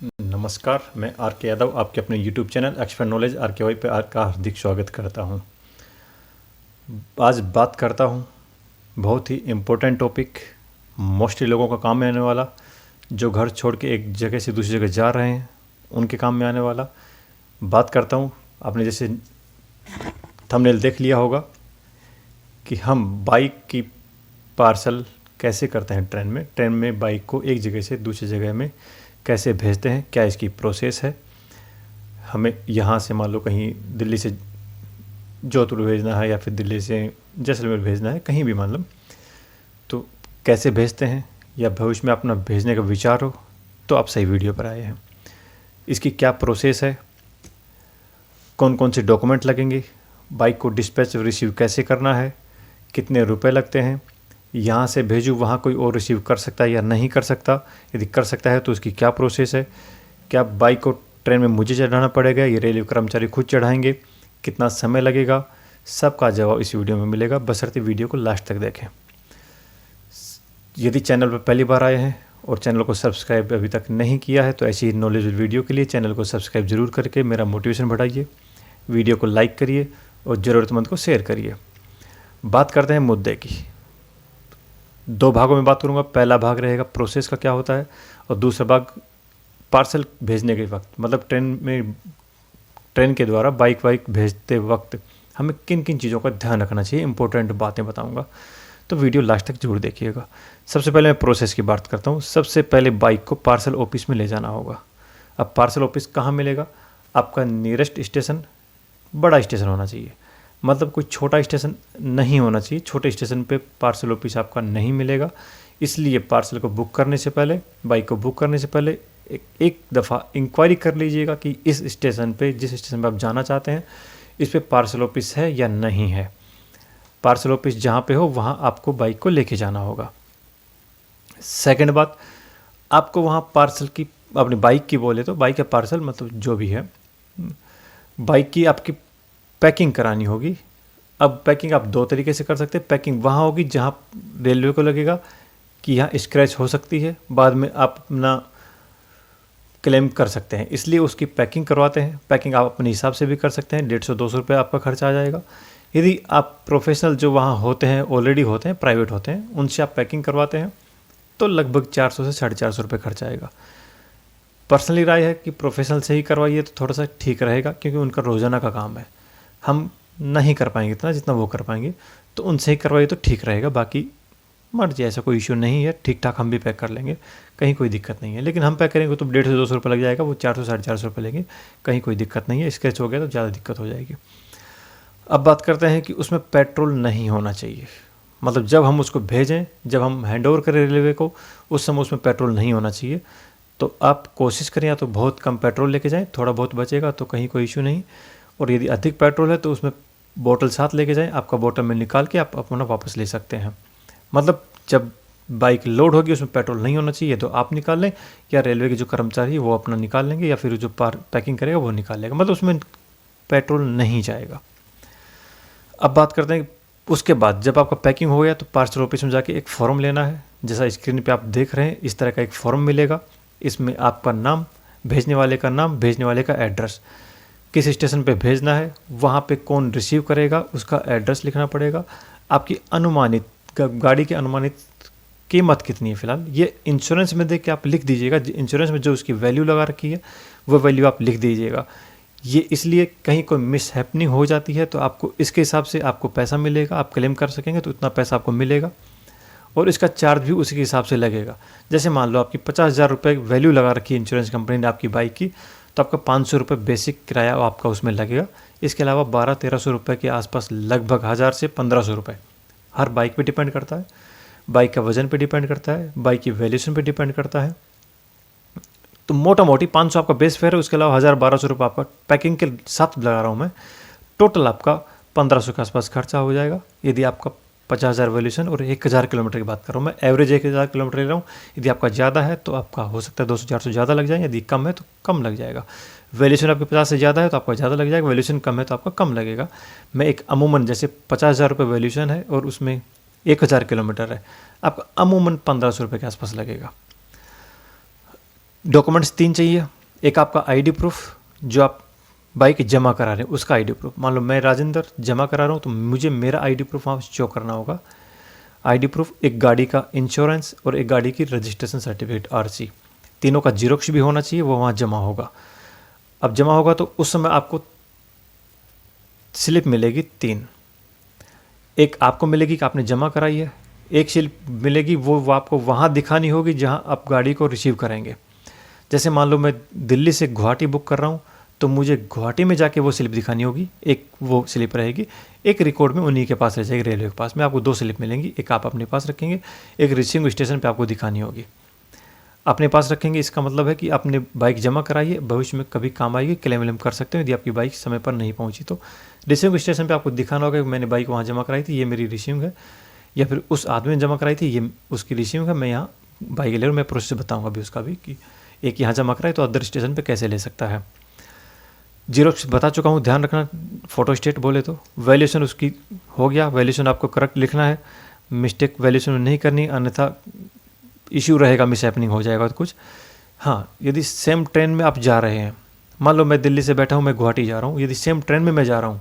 नमस्कार, मैं आर के यादव आपके अपने YouTube channel expert knowledge R K Y पे आपका हार्दिक स्वागत करता हूं। आज बात करता हूं बहुत ही इम्पोर्टेंट टॉपिक, मोस्टली लोगों का काम में आने वाला, जो घर छोड़ के एक जगह से दूसरी जगह जा रहे हैं उनके काम में आने वाला। बात करता हूं, आपने जैसे थंबनेल देख लिया होगा कि हम बाइक की पार्सल कैसे करते हैं। ट्रेन में बाइक को एक जगह से दूसरी जगह में कैसे भेजते हैं, क्या इसकी प्रोसेस है। हमें यहाँ से मान लो कहीं दिल्ली से जोधपुर भेजना है या फिर दिल्ली से जैसलमेर भेजना है, कहीं भी मान लो, तो कैसे भेजते हैं, या भविष्य में अपना भेजने का विचार हो तो आप सही वीडियो पर आए हैं। इसकी क्या प्रोसेस है, कौन कौन से डॉक्यूमेंट लगेंगे, बाइक को डिस्पैच रिसीव कैसे करना है, कितने रुपए लगते हैं, यहाँ से भेजूँ वहाँ कोई और रिसीव कर सकता है या नहीं कर सकता, यदि कर सकता है तो उसकी क्या प्रोसेस है, क्या बाइक को ट्रेन में मुझे चढ़ाना पड़ेगा, ये रेलवे कर्मचारी खुद चढ़ाएंगे, कितना समय लगेगा, सबका जवाब इस वीडियो में मिलेगा, बशर्ते वीडियो को लास्ट तक देखें। यदि चैनल पर पहली बार आए हैं और चैनल को सब्सक्राइब अभी तक नहीं किया है तो ऐसी ही नॉलेज वीडियो के लिए चैनल को सब्सक्राइब ज़रूर करके मेरा मोटिवेशन बढ़ाइए, वीडियो को लाइक करिए और ज़रूरतमंद को शेयर करिए। बात करते हैं मुद्दे की। दो भागों में बात करूंगा। पहला भाग रहेगा प्रोसेस का क्या होता है, और दूसरा भाग पार्सल भेजने के वक्त, मतलब ट्रेन के द्वारा बाइक भेजते वक्त हमें किन किन चीज़ों का ध्यान रखना चाहिए, इंपॉर्टेंट बातें बताऊंगा, तो वीडियो लास्ट तक जरूर देखिएगा। सबसे पहले मैं प्रोसेस की बात करता हूँ। सबसे पहले बाइक को पार्सल ऑफिस में ले जाना होगा। अब पार्सल ऑफिस कहाँ मिलेगा? आपका नियरेस्ट स्टेशन बड़ा स्टेशन होना चाहिए, मतलब कोई छोटा स्टेशन नहीं होना चाहिए। छोटे स्टेशन पे पार्सल ऑफिस आपका नहीं मिलेगा, इसलिए पार्सल को बुक करने से पहले, बाइक को बुक करने से पहले एक दफ़ा इंक्वायरी कर लीजिएगा कि इस स्टेशन पे, जिस स्टेशन पे आप जाना चाहते हैं, इस पे पार्सल ऑफिस है या नहीं है। पार्सल ऑफिस जहाँ पे हो वहाँ आपको बाइक को लेके जाना होगा। सेकेंड बात, आपको वहाँ पार्सल की, अपनी बाइक की बोले तो बाइक का पार्सल मतलब जो भी है, बाइक की आपकी पैकिंग करानी होगी। अब पैकिंग आप दो तरीके से कर सकते हैं। पैकिंग वहाँ होगी जहाँ रेलवे को लगेगा कि यहाँ स्क्रैच हो सकती है, बाद में आप अपना क्लेम कर सकते हैं, इसलिए उसकी पैकिंग करवाते हैं। पैकिंग आप अपने हिसाब से भी कर सकते हैं, 150-200 रुपये आपका खर्चा आ जाएगा। यदि आप प्रोफेशनल जो वहाँ होते हैं, ऑलरेडी होते हैं, प्राइवेट होते हैं, उनसे आप पैकिंग करवाते हैं तो लगभग 400 से 450 रुपये खर्चा आएगा। पर्सनली राय है कि प्रोफेशनल से ही करवाइए तो थोड़ा सा ठीक रहेगा, क्योंकि उनका रोज़ाना का काम है, हम नहीं कर पाएंगे इतना जितना वो कर पाएंगे, तो उनसे ही करवाइए तो ठीक रहेगा। बाकी मर्जी, ऐसा कोई इशू नहीं है, ठीक ठाक हम भी पैक कर लेंगे, कहीं कोई दिक्कत नहीं है। लेकिन हम पैक करेंगे तो 150 से 200 रुपये लग जाएगा, वो 400-450 रुपये लेंगे, कहीं कोई दिक्कत नहीं है। स्क्रैच हो गया तो ज़्यादा दिक्कत हो जाएगी। अब बात करते हैं कि उसमें पेट्रोल नहीं होना चाहिए, मतलब जब हम उसको भेजें, जब हम हैंड ओवर करें रेलवे को, उस समय उसमें पेट्रोल नहीं होना चाहिए। तो आप कोशिश करें या तो बहुत कम पेट्रोल लेके जाएं, थोड़ा बहुत बचेगा तो कहीं कोई इशू नहीं, और यदि अधिक पेट्रोल है तो उसमें बोतल साथ लेके जाएं, आपका बोतल में निकाल के आप अपना वापस ले सकते हैं। मतलब जब बाइक लोड होगी उसमें पेट्रोल नहीं होना चाहिए, तो आप निकाल लें, या रेलवे के जो कर्मचारी है वो अपना निकाल लेंगे, या फिर जो पैकिंग करेगा वो निकाल लेगा, मतलब उसमें पेट्रोल नहीं जाएगा। अब बात करते हैं उसके बाद, जब आपका पैकिंग हो गया तो पार्सल ऑफिस में जाके एक फॉर्म लेना है, जैसा स्क्रीन पे आप देख रहे हैं इस तरह का एक फॉर्म मिलेगा। इसमें आपका नाम, भेजने वाले का नाम, भेजने वाले का एड्रेस, किस स्टेशन पे भेजना है, वहाँ पे कौन रिसीव करेगा, उसका एड्रेस लिखना पड़ेगा, आपकी अनुमानित गाड़ी की अनुमानित कीमत कितनी है फ़िलहाल, ये इंश्योरेंस में देख के आप लिख दीजिएगा। इंश्योरेंस में जो उसकी वैल्यू लगा रखी है वो वैल्यू आप लिख दीजिएगा। ये इसलिए कहीं कोई मिस हैपनिंग हो जाती है तो आपको इसके हिसाब से आपको पैसा मिलेगा, आप क्लेम कर सकेंगे तो इतना पैसा आपको मिलेगा, और इसका चार्ज भी उसी के हिसाब से लगेगा। जैसे मान लो आपकी 50,000 रुपये वैल्यू लगा रखी है इंश्योरेंस कंपनी ने आपकी बाइक की, तो आपका 500 रुपये बेसिक किराया आपका उसमें लगेगा। इसके अलावा 1200-1300 रुपये के आसपास, लगभग 1000 से 1500 रुपये, हर बाइक पे डिपेंड करता है, बाइक का वजन पे डिपेंड करता है, बाइक की वैल्यूशन पे डिपेंड करता है। तो मोटा मोटी 500 आपका बेस फेयर है, उसके अलावा 1000-1200 रुपये आपका पैकिंग के साथ लगा रहा हूँ मैं, टोटल आपका 1500 के आसपास खर्चा हो जाएगा। यदि आपका 50,000 वैल्यूशन और 1000 किलोमीटर की बात कर रहा हूँ मैं, एवरेज 1000 किलोमीटर ले रहा हूँ। यदि आपका ज़्यादा है तो आपका हो सकता है 200-400 ज़्यादा लग जाए, यदि कम है तो कम लग जाएगा। वैल्यूशन आपके 50 से ज़्यादा है तो आपका ज़्यादा लग जाएगा, वैल्यूशन कम है तो आपका कम लगेगा। मैं एक अमूमन, जैसे 50,000 रुपये वैल्यूशन है और उसमें 1000 किलोमीटर है, आपका अमूमन 1500 रुपये के आसपास लगेगा। डॉक्यूमेंट्स 3 चाहिए। एक आपका आईडी प्रूफ, जो आप बाइक जमा करा रहे हैं उसका आईडी प्रूफ। मान लो मैं राजेंद्र जमा करा रहा हूँ तो मुझे मेरा आईडी प्रूफ वहाँ शो करना होगा। आईडी प्रूफ, एक गाड़ी का इंश्योरेंस और एक गाड़ी की रजिस्ट्रेशन सर्टिफिकेट आरसी, तीनों का जीरोक्स भी होना चाहिए, वो वहाँ जमा होगा। अब जमा होगा तो उस समय आपको स्लिप मिलेगी 3। एक आपको मिलेगी कि आपने जमा कराई है, एक स्लिप मिलेगी वो आपको वहाँ दिखानी होगी जहाँ आप गाड़ी को रिसीव करेंगे। जैसे मान लो मैं दिल्ली से गुवाहाटी बुक कर रहा हूँ तो मुझे गुवाहाटी में जाके वो स्लिप दिखानी होगी, एक वो स्लिप रहेगी। एक रिकॉर्ड में उन्हीं के पास रह जाएगी, रेलवे के पास में आपको 2 स्लिप मिलेंगी, एक आप अपने पास रखेंगे, एक रिसीविंग स्टेशन पे आपको दिखानी होगी। अपने पास रखेंगे इसका मतलब है कि आपने बाइक जमा कराई है, भविष्य में कभी काम आएगी, क्लेम विलेम कर सकते हो यदि आपकी बाइक समय पर नहीं पहुंची तो। रिसीविंग स्टेशन पे आपको दिखाना होगा कि मैंने बाइक वहाँ जमा कराई थी, ये मेरी रिसीविंग है, या फिर उस आदमी ने जमा कराई थी, ये उसकी रिसीविंग है, मैं यहाँ बाइक ले रहा हूँ। मैं प्रोसेस बताऊँगा अभी उसका भी कि एक यहाँ जमा कराए तो अदर स्टेशन पर कैसे ले सकता है। जीरोक्स बता चुका हूँ, ध्यान रखना। फोटो स्टेट बोले तो वैल्यूएशन उसकी हो गया, वैल्यूएशन आपको करेक्ट लिखना है, मिस्टेक वैल्यूएशन नहीं करनी, अन्यथा इश्यू रहेगा, मिस हैपनिंग हो जाएगा तो कुछ। हाँ, यदि सेम ट्रेन में आप जा रहे हैं, मान लो मैं दिल्ली से बैठा हूँ, मैं गुवाहाटी जा रहा हूँ, यदि सेम ट्रेन में मैं जा रहा हूँ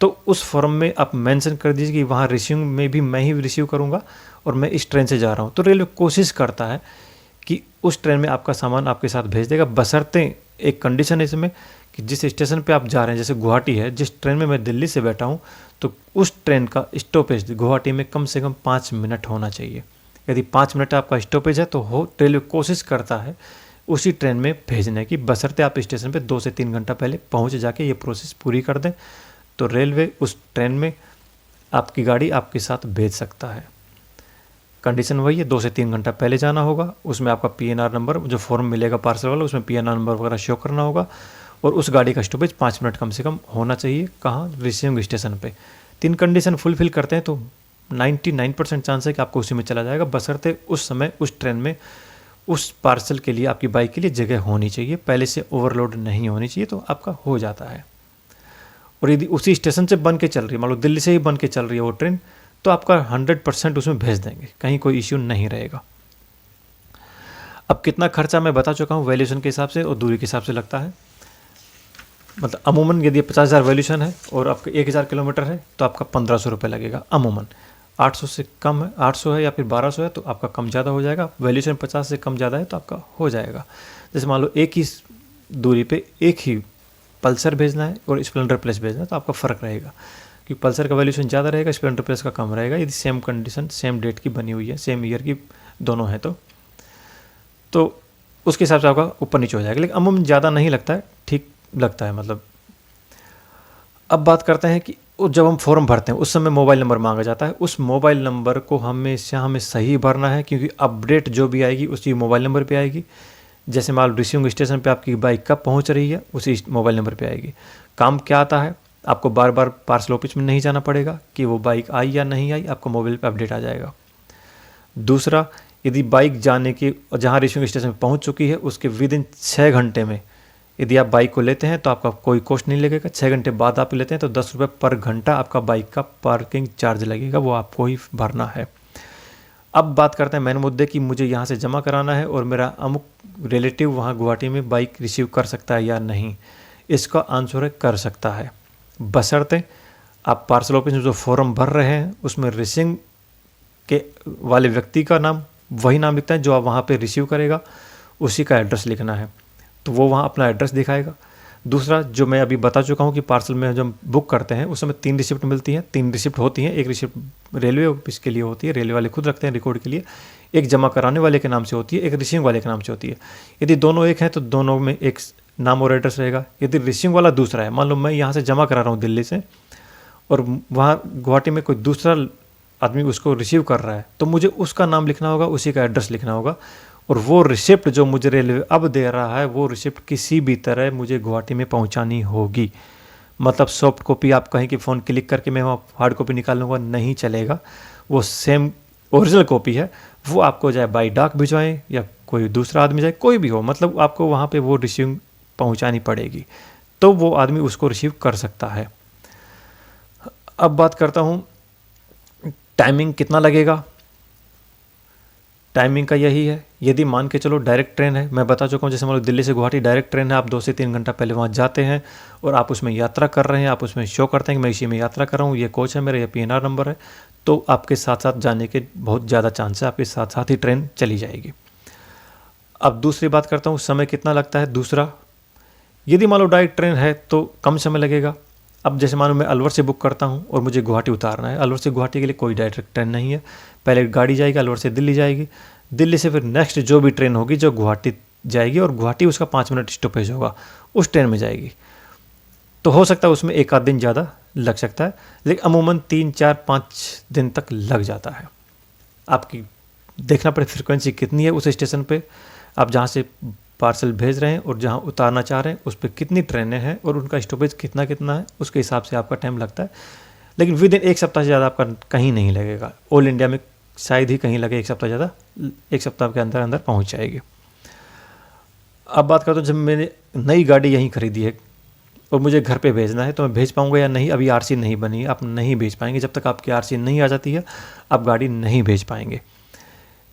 तो उस फॉर्म में आप मेंशन कर दीजिए कि वहाँ रिसीव में भी मैं ही रिसीव करूँगा और मैं इस ट्रेन से जा रहा हूँ। तो रेलवे कोशिश करता है कि उस ट्रेन में आपका सामान आपके साथ भेज देगा, बशर्ते एक कंडीशन है इसमें कि जिस स्टेशन पे आप जा रहे हैं, जैसे गुवाहाटी है, जिस ट्रेन में मैं दिल्ली से बैठा हूँ तो उस ट्रेन का स्टॉपेज गुवाहाटी में कम से कम 5 मिनट होना चाहिए। यदि 5 मिनट आपका स्टॉपेज है तो रेलवे कोशिश करता है उसी ट्रेन में भेजने की, बशर्ते आप स्टेशन पे 2 से 3 घंटा पहले पहुँच जाके ये प्रोसेस पूरी कर दें तो रेलवे उस ट्रेन में आपकी गाड़ी आपके साथ भेज सकता है। कंडीशन वही है, 2 से 3 घंटा पहले जाना होगा, उसमें आपका पीएनआर नंबर जो फॉर्म मिलेगा पार्सल वाला उसमें पीएनआर नंबर वगैरह शो करना होगा, और उस गाड़ी का स्टॉपेज 5 मिनट कम से कम होना चाहिए। कहाँ? रिसीविंग स्टेशन पे। 3 कंडीशन फुलफिल करते हैं तो 99% चांस है कि आपको उसी में चला जाएगा, बशर्ते उस समय उस ट्रेन में उस पार्सल के लिए आपकी बाइक के लिए जगह होनी चाहिए, पहले से ओवरलोड नहीं होनी चाहिए, तो आपका हो जाता है। और यदि उसी स्टेशन से बन के चल रही है, मान लो दिल्ली से ही बन के चल रही है वो ट्रेन, तो आपका 100% उसमें भेज देंगे, कहीं कोई इश्यू नहीं रहेगा। अब कितना खर्चा मैं बता चुका हूँ वैल्यूएशन के हिसाब से और दूरी के हिसाब से लगता है। मतलब अमूमन यदि 50,000 वैल्यूएशन है और आपका 1000 किलोमीटर है तो आपका 1500 रुपये लगेगा अमूमन। 800 से कम है, 800 है या फिर 1200 है तो आपका कम ज़्यादा हो जाएगा। वैल्यूएशन 50 से कम ज़्यादा है तो आपका हो जाएगा। जैसे मान लो एक ही दूरी पे एक ही पल्सर भेजना है और स्प्लेंडर प्लस भेजना है तो आपका फ़र्क रहेगा, कि पल्सर का वैल्यूएशन ज़्यादा रहेगा, स्प्लेंडर प्लस का कम रहेगा, यदि सेम कंडीशन सेम डेट की बनी हुई है, सेम ईयर की दोनों है तो उसके हिसाब से आपका ऊपर नीचे हो जाएगा, लेकिन अमूमन ज़्यादा नहीं लगता है, ठीक लगता है मतलब। अब बात करते हैं कि जब हम फॉर्म भरते हैं उस समय मोबाइल नंबर मांगा जाता है। उस मोबाइल नंबर को हमेशा हमें सही भरना है, क्योंकि अपडेट जो भी आएगी उसी मोबाइल नंबर पे आएगी। जैसे मान लो रिसीविंग स्टेशन पे आपकी बाइक कब पहुंच रही है उसी मोबाइल नंबर पे आएगी। काम क्या आता है, आपको बार बार पार्सल ऑफिस में नहीं जाना पड़ेगा कि वो बाइक आई या नहीं आई, आपको मोबाइल पे अपडेट आ जाएगा। दूसरा, यदि बाइक जाने की जहाँ रिसीविंग स्टेशन पे पहुँच चुकी है उसके विदिन 6 घंटे में यदि आप बाइक को लेते हैं तो आपका कोई कॉस्ट नहीं लगेगा। 6 घंटे बाद आप लेते हैं तो 10 रुपये पर घंटा आपका बाइक का पार्किंग चार्ज लगेगा, वो आपको ही भरना है। अब बात करते हैं मेन मुद्दे की, मुझे यहाँ से जमा कराना है और मेरा अमुक रिलेटिव वहाँ गुवाहाटी में बाइक रिसीव कर सकता है या नहीं। इसका आंसर है कर सकता है, बशर्ते आप पार्सल ऑफिस में जो फॉर्म भर रहे हैं उसमें रिसीविंग के वाले व्यक्ति का नाम वही नाम लिखता है जो आप वहाँ पे रिसीव करेगा, उसी का एड्रेस लिखना है तो वो वहाँ अपना एड्रेस दिखाएगा। दूसरा, जो मैं अभी बता चुका हूँ कि पार्सल में जब बुक करते हैं उस समय 3 रिसिप्ट मिलती हैं, 3 रिसिप्ट होती हैं। एक रिसिप्ट रेलवे ऑफिस के लिए होती है, रेलवे वाले खुद रखते हैं रिकॉर्ड के लिए। एक जमा कराने वाले के नाम से होती है, एक रिसीविंग वाले के नाम से होती है। यदि दोनों एक हैं तो दोनों में एक नाम और एड्रेस रहेगा। यदि रिसीविंग वाला दूसरा है, मान लो मैं यहाँ से जमा करा रहा हूँ दिल्ली से और वहाँ गुवाहाटी में कोई दूसरा आदमी उसको रिसीव कर रहा है, तो मुझे उसका नाम लिखना होगा, उसी का एड्रेस लिखना होगा। और वो रिसिप्ट जो मुझे रेलवे अब दे रहा है वो रिसिप्ट किसी भी तरह मुझे गुवाहाटी में पहुंचानी होगी। मतलब सॉफ्ट कॉपी आप कहीं की फ़ोन क्लिक करके मैं वहाँ हार्ड कॉपी निकाल लूँगा, नहीं चलेगा। वो सेम ओरिजिनल कॉपी है, वो आपको चाहे बाई डाक भिजवाएं या कोई दूसरा आदमी जाए, कोई भी हो, मतलब आपको वहाँ पे वो रिसीविंग पहुँचानी पड़ेगी, तो वो आदमी उसको रिसीव कर सकता है। अब बात करता हूँ टाइमिंग कितना लगेगा। टाइमिंग का यही है। यदि मान के चलो डायरेक्ट ट्रेन है, मैं बता चुका हूँ, जैसे मान लो दिल्ली से गुवाहाटी डायरेक्ट ट्रेन है, आप 2 से 3 घंटा पहले वहाँ जाते हैं और आप उसमें यात्रा कर रहे हैं, आप उसमें शो करते हैं कि मैं इसी में यात्रा कर रहा हूँ, ये कोच है मेरा, ये PNR नंबर है, तो आपके साथ साथ जाने के बहुत ज़्यादा चांस है, आपके साथ साथ ही ट्रेन चली जाएगी। अब दूसरी बात करता हूँ, समय कितना लगता है। दूसरा, यदि मान लो डायरेक्ट ट्रेन है तो कम समय लगेगा। अब जैसे मानो मैं अलवर से बुक करता हूँ और मुझे गुवाहाटी उतारना है, अलवर से गुवाहाटी के लिए कोई डायरेक्ट ट्रेन नहीं है। पहले गाड़ी जाएगी, अलवर से दिल्ली जाएगी, दिल्ली से फिर नेक्स्ट जो भी ट्रेन होगी जो गुवाहाटी जाएगी और गुवाहाटी उसका 5 मिनट स्टॉपेज होगा, उस ट्रेन में जाएगी। तो हो सकता है उसमें 1 आध दिन ज़्यादा लग सकता है, लेकिन अमूमन 3, 4, 5 दिन तक लग जाता है। आपकी देखना पड़े फ्रिक्वेंसी कितनी है उस स्टेशन पे, आप जहाँ से पार्सल भेज रहे हैं और जहाँ उतारना चाह रहे हैं उस पर कितनी ट्रेनें हैं और उनका स्टॉपेज कितना कितना है, उसके हिसाब से आपका टाइम लगता है। लेकिन विद इन 1 सप्ताह से ज़्यादा आपका कहीं नहीं लगेगा। ऑल इंडिया में शायद ही कहीं लगे 1 सप्ताह ज़्यादा, 1 सप्ताह के अंदर अंदर पहुँच जाएगी। अब बात करता हूँ, जब मैंने नई गाड़ी यहीं खरीदी है और मुझे घर पे भेजना है तो मैं भेज पाऊँगा या नहीं। अभी RC नहीं बनी है, आप नहीं भेज पाएंगे। जब तक आपकी RC नहीं आ जाती है आप गाड़ी नहीं भेज पाएंगे।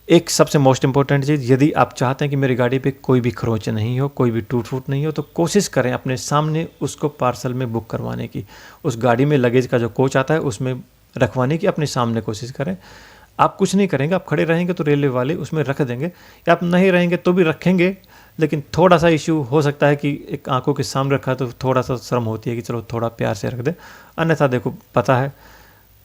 एक सबसे मोस्ट इंपॉर्टेंट चीज़, यदि आप चाहते हैं कि मेरी गाड़ी पे कोई भी खरोंच नहीं हो, कोई भी टूट फूट नहीं हो, तो कोशिश करें अपने सामने उसको पार्सल में बुक करवाने की। उस गाड़ी में लगेज का जो कोच आता है उसमें रखवाने की अपने सामने कोशिश करें। आप कुछ नहीं करेंगे, आप खड़े रहेंगे तो रेलवे वाले उसमें रख देंगे, या आप नहीं रहेंगे तो भी रखेंगे, लेकिन थोड़ा सा इश्यू हो सकता है कि एक आंखों के सामने रखा तो थोड़ा सा शर्म होती है कि चलो थोड़ा प्यार से रख दें। अन्यथा देखो, पता है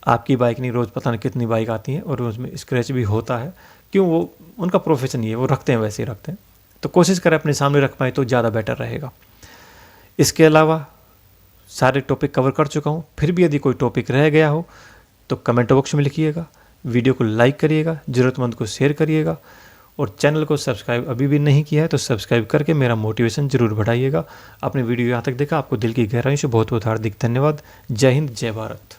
आपकी बाइक नहीं, रोज़ पता नहीं कितनी बाइक आती हैं और उसमें स्क्रैच भी होता है। क्यों? वो उनका प्रोफेशन ये है, वो रखते हैं वैसे ही रखते हैं। तो कोशिश करें अपने सामने रख पाएँ तो ज़्यादा बेटर रहेगा। इसके अलावा सारे टॉपिक कवर कर चुका हूँ। फिर भी यदि कोई टॉपिक रह गया हो तो कमेंट बॉक्स में लिखिएगा, वीडियो को लाइक करिएगा, ज़रूरतमंद को शेयर करिएगा और चैनल को सब्सक्राइब अभी भी नहीं किया है तो सब्सक्राइब करके मेरा मोटिवेशन ज़रूर बढ़ाइएगा। आपने वीडियो यहाँ तक देखा, आपको दिल की गहराई से बहुत बहुत हार्दिक धन्यवाद। जय हिंद, जय भारत।